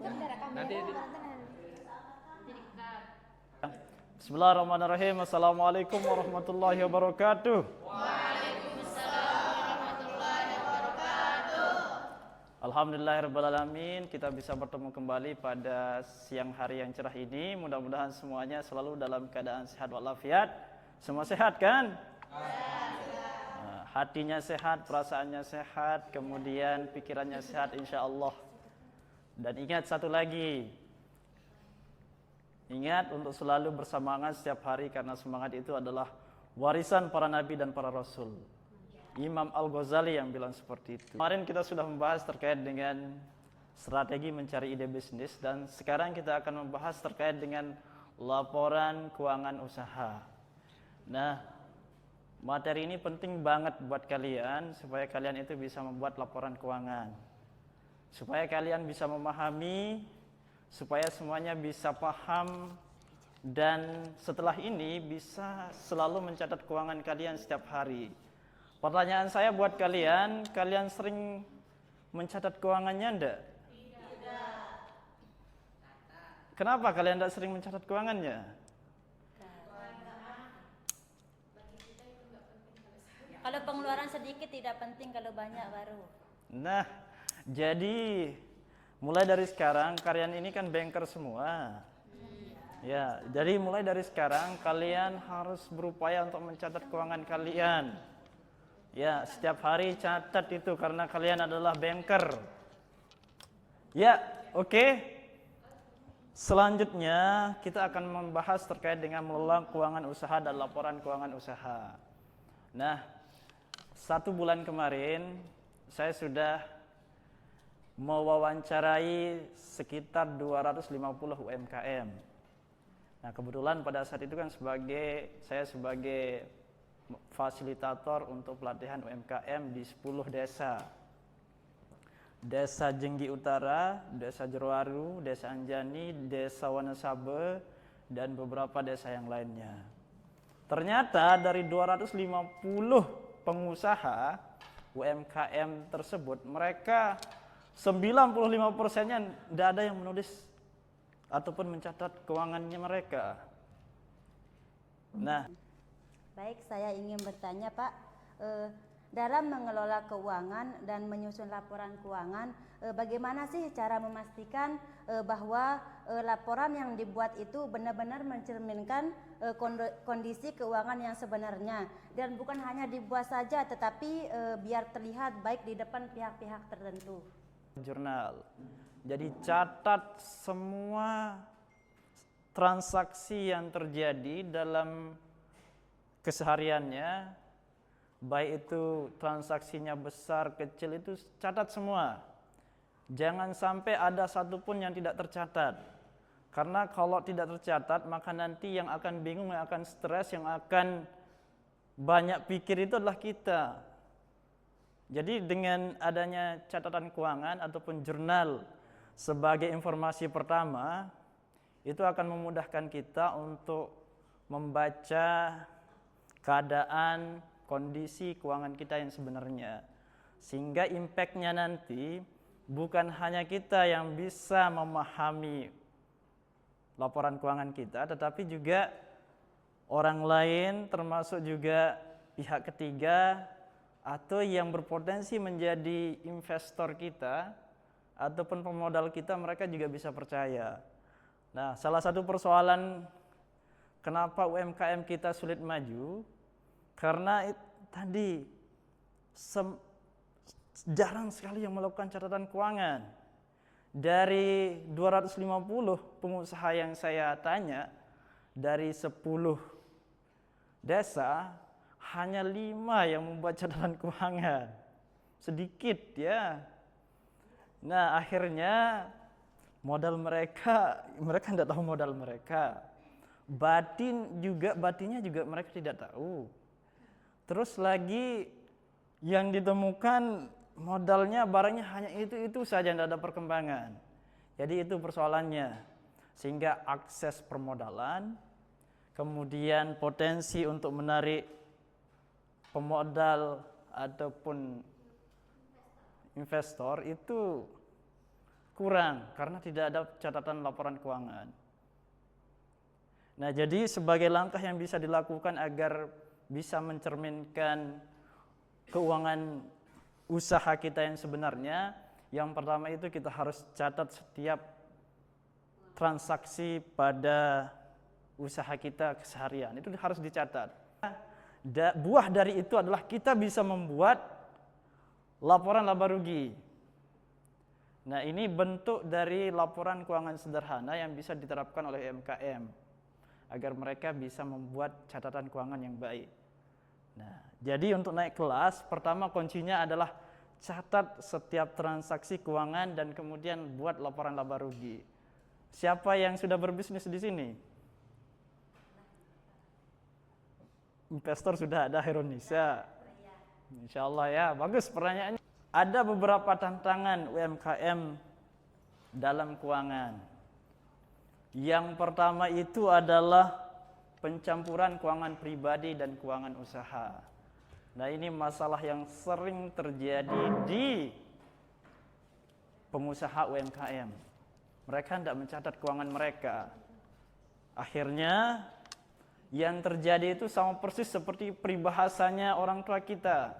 Nanti Bismillahirrahmanirrahim. Assalamualaikum warahmatullahi wabarakatuh. Alhamdulillahirabbil alamin, kita bisa bertemu kembali pada siang hari yang cerah ini. Mudah-mudahan semuanya selalu dalam keadaan sehat walafiat. Semua sehat kan? Hatinya sehat, perasaannya sehat, kemudian pikirannya sehat insyaallah. Dan ingat satu lagi, ingat untuk selalu bersemangat setiap hari, karena semangat itu adalah warisan para nabi dan para rasul. Imam Al-Ghazali yang bilang seperti itu. Kemarin kita sudah membahas terkait dengan strategi mencari ide bisnis, dan sekarang kita akan membahas terkait dengan laporan keuangan usaha. Nah, materi ini penting banget buat kalian supaya kalian itu bisa membuat laporan keuangan. Supaya kalian bisa memahami, supaya semuanya bisa paham, dan setelah ini bisa selalu mencatat keuangan kalian setiap hari. Pertanyaan saya buat kalian, kalian sering mencatat keuangannya enggak? Tidak. Kenapa kalian enggak sering mencatat keuangannya? Kalau pengeluaran sedikit tidak penting, kalau banyak baru. Nah, jadi mulai dari sekarang kalian ini kan banker semua. Ya, jadi mulai dari sekarang kalian harus berupaya untuk mencatat keuangan kalian. Ya, setiap hari catat itu karena kalian adalah banker. Ya, oke. Selanjutnya kita akan membahas terkait dengan mengelola keuangan usaha dan laporan keuangan usaha. Nah, 1 bulan kemarin saya sudah mewawancarai sekitar 250 UMKM. Nah, kebetulan pada saat itu kan saya sebagai fasilitator untuk pelatihan UMKM di 10 desa. Desa Jenggi Utara, Desa Jerowaru, Desa Anjani, Desa Wonosabe, dan beberapa desa yang lainnya. Ternyata dari 250 pengusaha UMKM tersebut, mereka 95%-nya tidak ada yang menulis ataupun mencatat keuangannya mereka. Nah, Baik, saya ingin bertanya Pak, dalam mengelola keuangan dan menyusun laporan keuangan, bagaimana sih cara memastikan bahwa laporan yang dibuat itu benar-benar mencerminkan kondisi keuangan yang sebenarnya, dan bukan hanya dibuat saja tetapi biar terlihat baik di depan pihak-pihak tertentu. Jurnal. Jadi catat semua transaksi yang terjadi dalam kesehariannya, baik itu transaksinya besar kecil, itu catat semua. Jangan sampai ada satupun yang tidak tercatat. Karena kalau tidak tercatat, maka nanti yang akan bingung, yang akan stres, yang akan banyak pikir itu adalah kita. Jadi dengan adanya catatan keuangan ataupun jurnal sebagai informasi pertama, itu akan memudahkan kita untuk membaca keadaan kondisi keuangan kita yang sebenarnya, sehingga impact-nya nanti bukan hanya kita yang bisa memahami laporan keuangan kita, tetapi juga orang lain, termasuk juga pihak ketiga atau yang berpotensi menjadi investor kita ataupun pemodal kita, mereka juga bisa percaya. Nah, salah satu persoalan kenapa UMKM kita sulit maju, karena tadi jarang sekali yang melakukan catatan keuangan. Dari 250 pengusaha yang saya tanya, dari 10 desa, hanya 5 yang membuat catatan keuangan. Sedikit ya. Nah, akhirnya modal mereka tidak tahu modal mereka. Batinnya juga mereka tidak tahu. Terus lagi yang ditemukan modalnya, barangnya hanya itu saja, tidak ada perkembangan. Jadi itu persoalannya. Sehingga akses permodalan, kemudian potensi untuk menarik pemodal ataupun investor itu kurang karena tidak ada catatan laporan keuangan. Nah, jadi sebagai langkah yang bisa dilakukan agar bisa mencerminkan keuangan usaha kita yang sebenarnya, yang pertama itu kita harus catat setiap transaksi pada usaha kita keseharian. Itu harus dicatat. Buah dari itu adalah kita bisa membuat laporan laba rugi. Nah, ini bentuk dari laporan keuangan sederhana yang bisa diterapkan oleh UMKM agar mereka bisa membuat catatan keuangan yang baik. Nah, jadi untuk naik kelas, pertama kuncinya adalah catat setiap transaksi keuangan dan kemudian buat laporan laba rugi. Siapa yang sudah berbisnis di sini? Investor sudah ada Indonesia. Insya Allah ya, bagus pertanyaannya. Ada beberapa tantangan UMKM dalam keuangan. Yang pertama itu adalah pencampuran keuangan pribadi dan keuangan usaha. Nah, ini masalah yang sering terjadi di pengusaha UMKM. Mereka tidak mencatat keuangan mereka. Akhirnya yang terjadi itu sama persis seperti peribahasanya orang tua kita.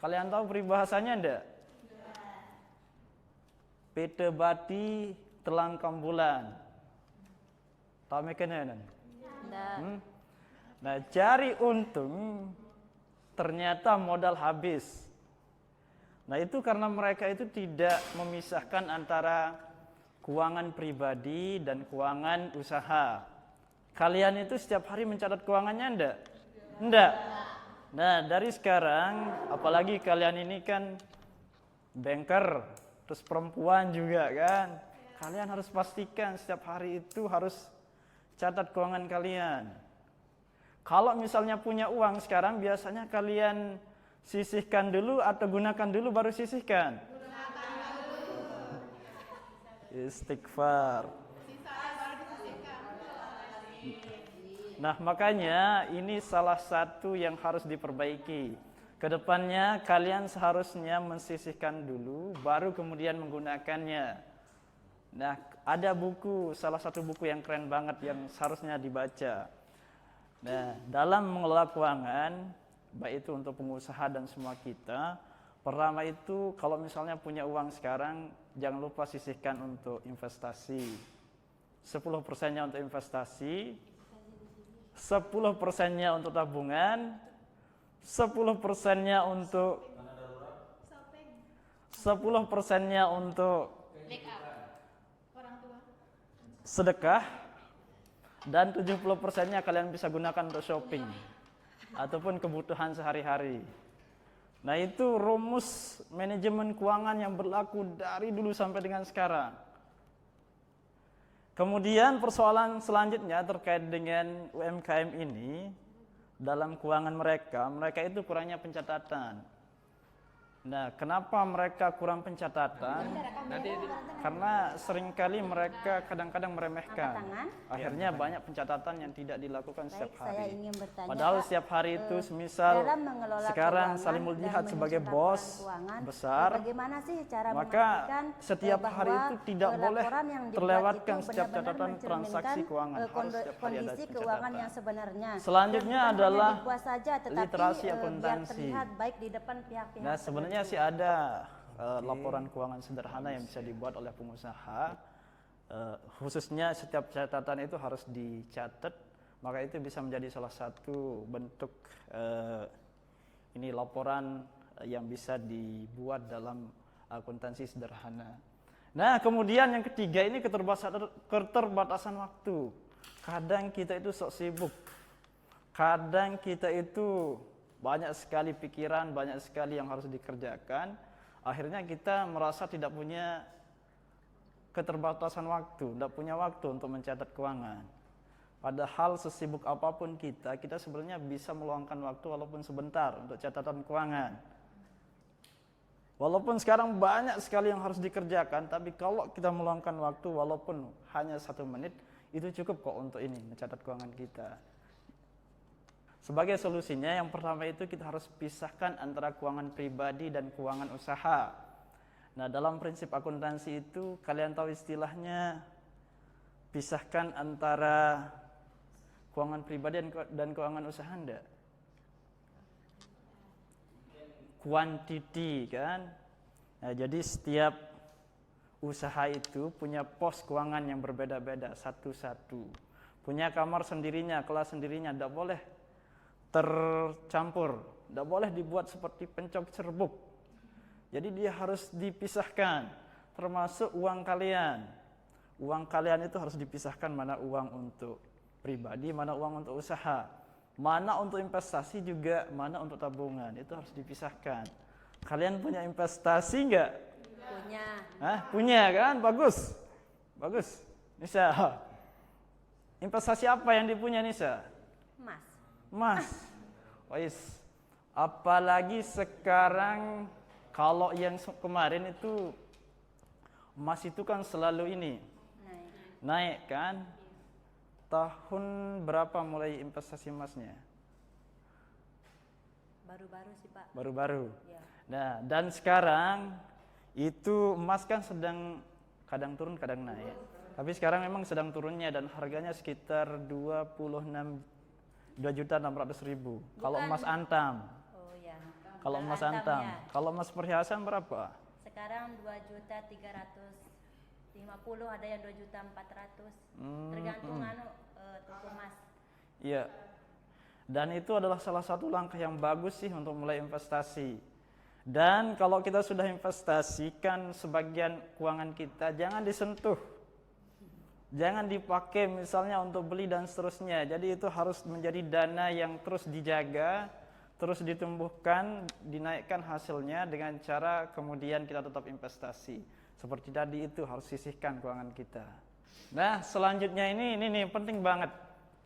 Kalian tahu peribahasanya enggak? Pete bati telangkam bulan. Tahu mekanisme? Nah, cari untung ternyata modal habis. Nah, itu karena mereka itu tidak memisahkan antara keuangan pribadi dan keuangan usaha. Kalian itu setiap hari mencatat keuangannya enggak? Enggak. Nah, dari sekarang, apalagi kalian ini kan banker, terus perempuan juga kan. Kalian harus pastikan setiap hari itu harus catat keuangan kalian. Kalau misalnya punya uang sekarang, biasanya kalian sisihkan dulu atau gunakan dulu baru sisihkan? Gunakan dulu. Istighfar. Nah, makanya ini salah satu yang harus diperbaiki. Kedepannya kalian seharusnya mensisihkan dulu, baru kemudian menggunakannya. Nah, ada buku, salah satu buku yang keren banget yang seharusnya dibaca. Nah, dalam mengelola keuangan, baik itu untuk pengusaha dan semua kita, pertama itu kalau misalnya punya uang sekarang, jangan lupa sisihkan untuk investasi. 10%-nya untuk investasi, 10%-nya untuk tabungan, 10%-nya untuk 10%-nya untuk sedekah, dan 70%-nya kalian bisa gunakan untuk shopping ataupun kebutuhan sehari-hari. Nah, itu rumus manajemen keuangan yang berlaku dari dulu sampai dengan sekarang. Kemudian persoalan selanjutnya terkait dengan UMKM ini, dalam keuangan mereka itu kurangnya pencatatan. Nah, kenapa mereka kurang pencatatan? Karena seringkali mereka kadang-kadang meremehkan. Akhirnya banyak pencatatan yang tidak dilakukan setiap hari. Padahal setiap hari itu semisal sekarang Salimul Jihad sebagai bos besar, maka setiap hari itu tidak boleh terlewatkan setiap catatan transaksi keuangan. Harus setiap hari ada pencatatan. Selanjutnya adalah literasi akuntansi. Nah, sebenarnya sih ada laporan keuangan sederhana yang bisa dibuat oleh pengusaha, khususnya setiap catatan itu harus dicatat, maka itu bisa menjadi salah satu bentuk ini laporan yang bisa dibuat dalam akuntansi sederhana. Nah, kemudian yang ketiga ini keterbatasan waktu. Kadang kita itu sok sibuk, kadang kita itu banyak sekali pikiran, banyak sekali yang harus dikerjakan. Akhirnya kita merasa tidak punya keterbatasan waktu, tidak punya waktu untuk mencatat keuangan. Padahal sesibuk apapun kita sebenarnya bisa meluangkan waktu walaupun sebentar untuk catatan keuangan. Walaupun sekarang banyak sekali yang harus dikerjakan, tapi kalau kita meluangkan waktu walaupun hanya 1 menit, itu cukup kok untuk ini, mencatat keuangan kita. Sebagai solusinya, yang pertama itu kita harus pisahkan antara keuangan pribadi dan keuangan usaha. Nah, dalam prinsip akuntansi itu kalian tahu istilahnya pisahkan antara keuangan pribadi dan keuangan usaha enggak? Quantity kan? Nah, jadi setiap usaha itu punya pos keuangan yang berbeda-beda satu-satu. Punya kamar sendirinya, kelas sendirinya, tidak boleh tercampur, tidak boleh dibuat seperti pencok serbuk. Jadi dia harus dipisahkan, termasuk uang kalian. Uang kalian itu harus dipisahkan, mana uang untuk pribadi, mana uang untuk usaha. Mana untuk investasi juga, mana untuk tabungan, itu harus dipisahkan. Kalian punya investasi enggak? Punya. Hah? Punya kan? Bagus. Bagus. Nisa. Investasi apa yang dipunya Nisa? Emas. Emas. Wais. Apalagi sekarang kalau yang kemarin itu emas itu kan selalu ini naik kan? Tahun berapa mulai investasi emasnya? Baru-baru sih Pak. Baru-baru. Ya. Nah, dan sekarang itu emas kan sedang kadang turun kadang naik. Tapi sekarang memang sedang turunnya dan harganya sekitar 2.600.000 kalau emas antam. Oh ya. Kalau emas antam. Ya. Kalau emas perhiasan berapa? Sekarang 2.350.000, ada yang 2.400.000. Tergantung toko emas. Iya. Dan itu adalah salah satu langkah yang bagus sih untuk mulai investasi. Dan kalau kita sudah investasikan sebagian keuangan kita, jangan disentuh. Jangan dipakai misalnya untuk beli dan seterusnya. Jadi itu harus menjadi dana yang terus dijaga, terus ditumbuhkan, dinaikkan hasilnya dengan cara kemudian kita tetap investasi. Seperti tadi itu harus sisihkan keuangan kita. Nah, selanjutnya ini nih penting banget.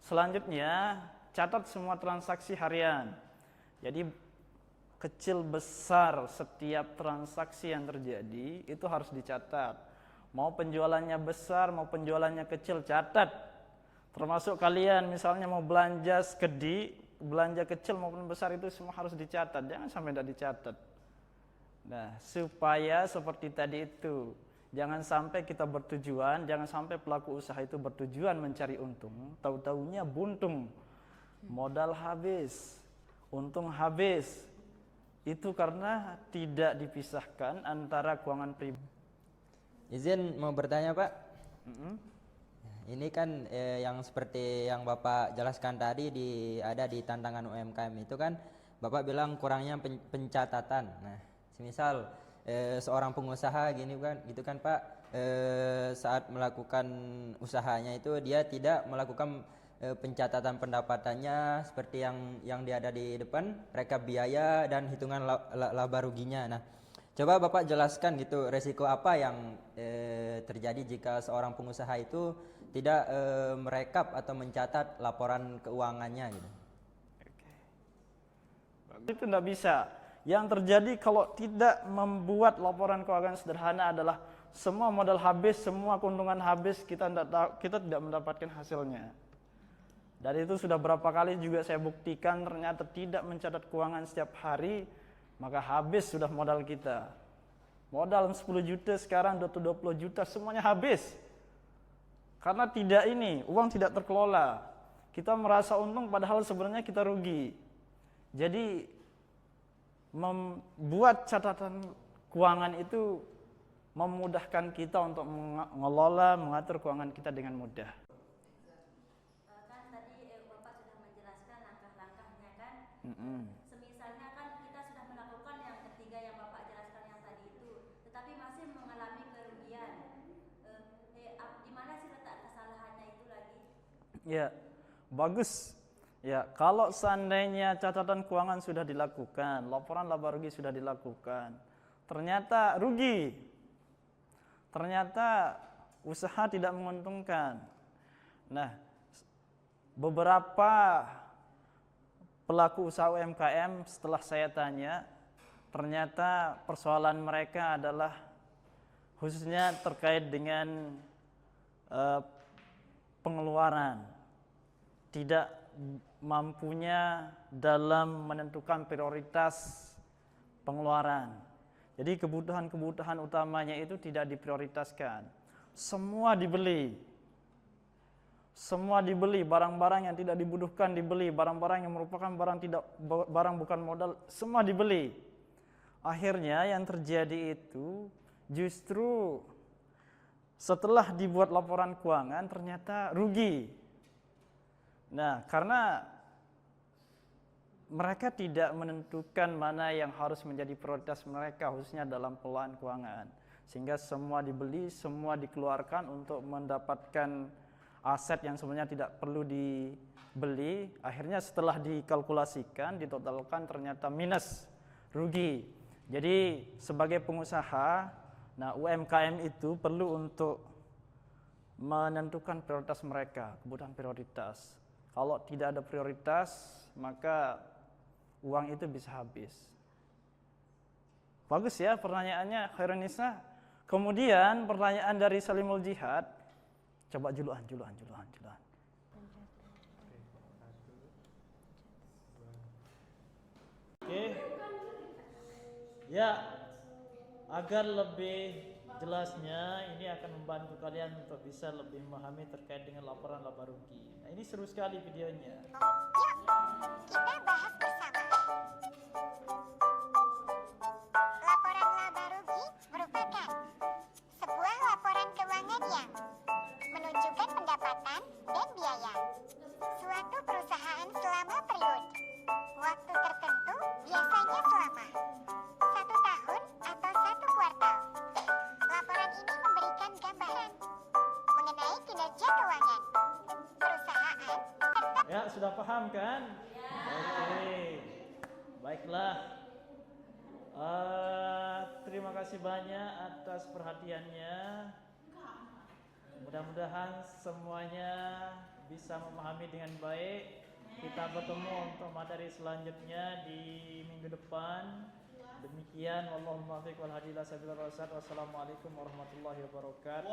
Selanjutnya catat semua transaksi harian. Jadi kecil besar setiap transaksi yang terjadi itu harus dicatat. Mau penjualannya besar, mau penjualannya kecil, catat. Termasuk kalian misalnya mau belanja sekedi, belanja kecil maupun besar itu semua harus dicatat. Jangan sampai tidak dicatat. Nah, supaya seperti tadi itu, jangan sampai kita bertujuan, jangan sampai pelaku usaha itu bertujuan mencari untung, tahu-taunya buntung. Modal habis, untung habis. Itu karena tidak dipisahkan antara keuangan pribadi. Izin mau bertanya Pak. Ini kan yang seperti yang Bapak jelaskan tadi ada di tantangan UMKM itu kan Bapak bilang kurangnya pencatatan. Nah, semisal seorang pengusaha gitu kan Pak, saat melakukan usahanya itu dia tidak melakukan pencatatan pendapatannya seperti yang dia ada di depan, rekap biaya dan hitungan laba ruginya. Nah, coba Bapak jelaskan gitu resiko apa yang terjadi jika seorang pengusaha itu tidak merekap atau mencatat laporan keuangannya gitu. Itu tidak bisa. Yang terjadi kalau tidak membuat laporan keuangan sederhana adalah semua modal habis, semua keuntungan habis, kita tidak mendapatkan hasilnya. Dan itu sudah berapa kali juga saya buktikan, ternyata tidak mencatat keuangan setiap hari, maka habis sudah modal kita. Modal 10 juta sekarang 20 juta semuanya habis. Karena uang tidak terkelola. Kita merasa untung padahal sebenarnya kita rugi. Jadi membuat catatan keuangan itu memudahkan kita untuk mengelola, mengatur keuangan kita dengan mudah. Kan tadi Bapak sudah menjelaskan langkah-langkahnya kan. Semisalnya kan kita sudah melakukan yang ketiga yang Bapak jelaskan yang tadi itu, tetapi masih mengalami kerugian. Di mana sih letak kesalahannya itu lagi? Ya, bagus. Ya, kalau seandainya catatan keuangan sudah dilakukan, laporan laba rugi sudah dilakukan, ternyata rugi, ternyata usaha tidak menguntungkan. Nah, beberapa pelaku usaha UMKM setelah saya tanya, ternyata persoalan mereka adalah khususnya terkait dengan pengeluaran, tidak mampunya dalam menentukan prioritas pengeluaran. Jadi kebutuhan-kebutuhan utamanya itu tidak diprioritaskan. Semua dibeli. Semua dibeli, barang-barang yang tidak dibutuhkan dibeli, barang-barang yang merupakan barang bukan modal, semua dibeli. Akhirnya yang terjadi itu justru setelah dibuat laporan keuangan ternyata rugi. Nah, karena mereka tidak menentukan mana yang harus menjadi prioritas mereka, khususnya dalam pengelolaan keuangan. Sehingga semua dibeli, semua dikeluarkan untuk mendapatkan aset yang sebenarnya tidak perlu dibeli. Akhirnya setelah dikalkulasikan, ditotalkan ternyata minus, rugi. Jadi sebagai pengusaha, nah UMKM itu perlu untuk menentukan prioritas mereka, kebutuhan prioritas. Kalau tidak ada prioritas, maka uang itu bisa habis. Bagus ya pertanyaannya, Khairunisa. Kemudian pertanyaan dari Salimul Jihad, coba juluan. Oke. Ya, agar lebih jelasnya ini akan membantu kalian untuk bisa lebih memahami terkait dengan laporan laba rugi. Nah, ini seru sekali videonya. Yuk, kita bahas bersama. Laporan laba rugi merupakan sebuah laporan keuangan yang menunjukkan pendapatan dan biaya suatu perusahaan selama periode waktu tertentu, biasanya selama 1 tahun atau 1 kuartal. Laporan ini memberikan gambaran mengenai kinerja keuangan perusahaan serta Ya, sudah paham kan? Oke. Baiklah. Terima kasih banyak atas perhatiannya. Mudah-mudahan semuanya bisa memahami dengan baik. Kita bertemu untuk materi selanjutnya di minggu depan. Demikian, wallahul muwaffiq wal hadi ila sabilir rasyad. Wassalamualaikum warahmatullahi wabarakatuh.